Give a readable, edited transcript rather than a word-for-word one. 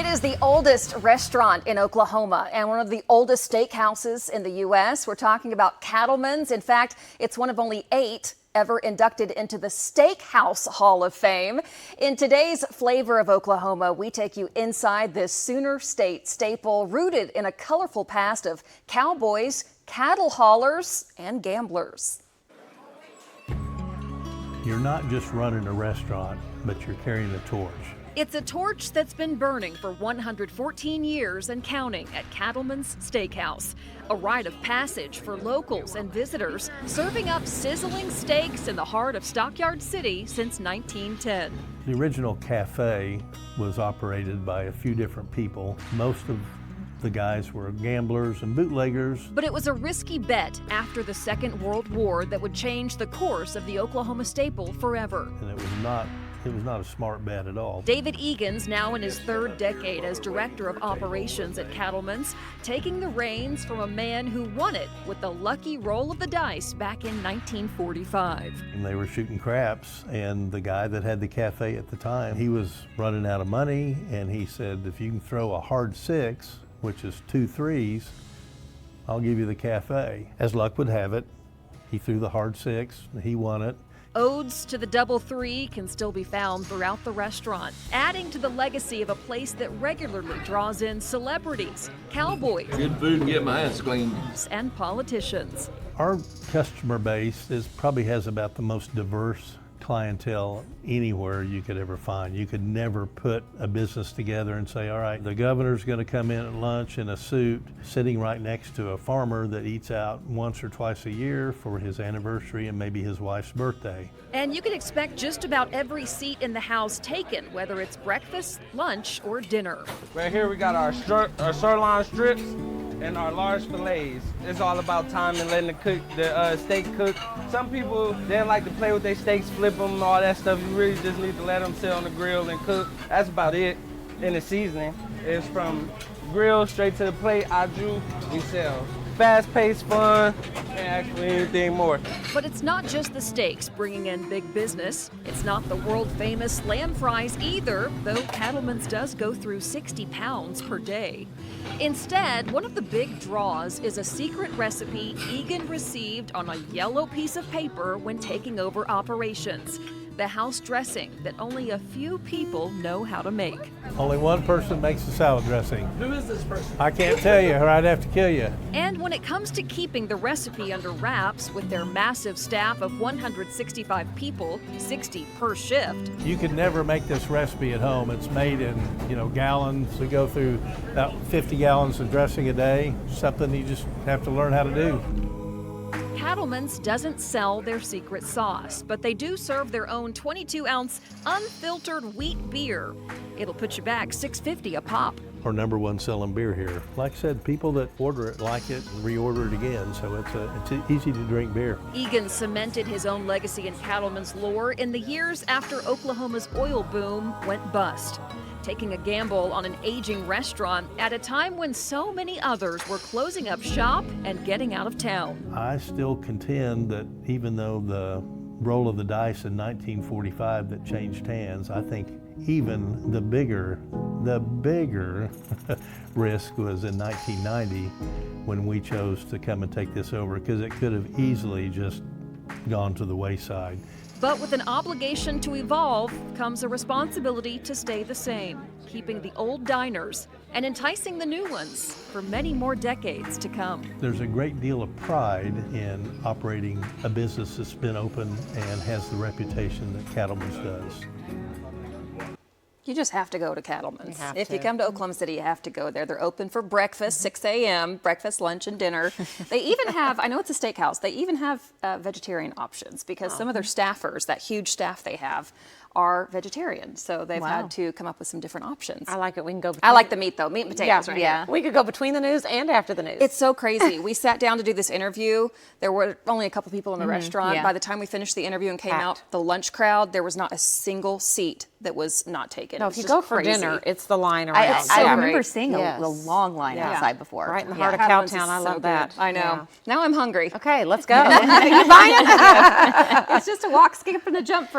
It is the oldest restaurant in Oklahoma and one of the oldest steakhouses in the U.S. We're talking about Cattlemen's. In fact, it's one of only 8 ever inducted into the Steakhouse Hall of Fame. In today's Flavor of Oklahoma, we take you inside this Sooner State staple rooted in a colorful past of cowboys, cattle haulers, and gamblers. You're not just running a restaurant, but you're carrying a torch. It's a torch that's been burning for 114 years and counting at Cattleman's Steakhouse, a rite of passage for locals and visitors, serving up sizzling steaks in the heart of Stockyard City since 1910. The original cafe was operated by a few different people. Most of the guys were gamblers and bootleggers. But it was a risky bet after the Second World War that would change the course of the Oklahoma staple forever. And it was not a smart bet at all. David Egan's now in his 3rd decade as director of operations at Cattleman's, taking the reins from a man who won it with the lucky roll of the dice back in 1945. And they were shooting craps, and the guy that had the cafe at the time, he was running out of money, and he said, if you can throw a hard 6, which is 2 3s, I'll give you the cafe. As luck would have it, he threw the hard 6, and he won it. Odes to the double 3 can still be found throughout the restaurant, adding to the legacy of a place that regularly draws in celebrities, cowboys, good food and get my hands clean, and politicians. Our customer base probably has about the most diverse clientele anywhere you could ever find. You could never put a business together and say, all right, the governor's going to come in at lunch in a suit, sitting right next to a farmer that eats out once or twice a year for his anniversary and maybe his wife's birthday. And you can expect just about every seat in the house taken, whether it's breakfast, lunch, or dinner. Right here we got our sirloin strips and our large fillets. It's all about time and letting the steak cook. Some people, they don't like to play with their steaks, flip them, all that stuff. You really just need to let them sit on the grill and cook. That's about it. And the seasoning is from grill straight to the plate, au jus, we sell. Fast-paced, fun, and actually anything more. But it's not just the steaks bringing in big business. It's not the world-famous lamb fries either, though Cattleman's does go through 60 pounds per day. Instead, one of the big draws is a secret recipe Egan received on a yellow piece of paper when taking over operations. The house dressing that only a few people know how to make. Only one person makes the salad dressing. Who is this person? I can't tell you, or I'd have to kill you. And when it comes to keeping the recipe under wraps with their massive staff of 165 people, 60 per shift. You could never make this recipe at home. It's made in, gallons. We go through about 50 gallons of dressing a day. Something you just have to learn how to do. Cattleman's doesn't sell their secret sauce, but they do serve their own 22-ounce unfiltered wheat beer. It'll put you back $6.50 a pop. Our #1 selling beer here. Like I said, people that order it like it and reorder it again, so it's an easy to drink beer. Egan cemented his own legacy in Cattleman's lore in the years after Oklahoma's oil boom went bust, taking a gamble on an aging restaurant at a time when so many others were closing up shop and getting out of town. I still contend that even though the roll of the dice in 1945 that changed hands, I think even the bigger risk was in 1990 when we chose to come and take this over, because it could have easily just gone to the wayside. But with an obligation to evolve comes a responsibility to stay the same, keeping the old diners and enticing the new ones for many more decades to come. There's a great deal of pride in operating a business that's been open and has the reputation that Cattleman's does. You just have to go to Cattleman's. If you come to Oklahoma City, you have to go there. They're open for breakfast, 6 a.m., breakfast, lunch, and dinner. They even have, I know it's a steakhouse, they even have vegetarian options because some of their staffers, that huge staff they have, are vegetarian. So they've had to come up with some different options. I like it. We can go. I like the meat, though. Meat and potatoes, right? Yeah. We could go between the news and after the news. It's so crazy. We sat down to do this interview. There were only a couple people in the restaurant. Yeah. By the time we finished the interview and came out, the lunch crowd, there was not a single seat that was not taken. No, if you go for dinner, it's the line around. I remember seeing a long line outside before. Right in the heart of Cowtown. I love that. I know. Yeah. Now I'm hungry. Okay, let's go. You buying? It's just a walk, skip, and a jump from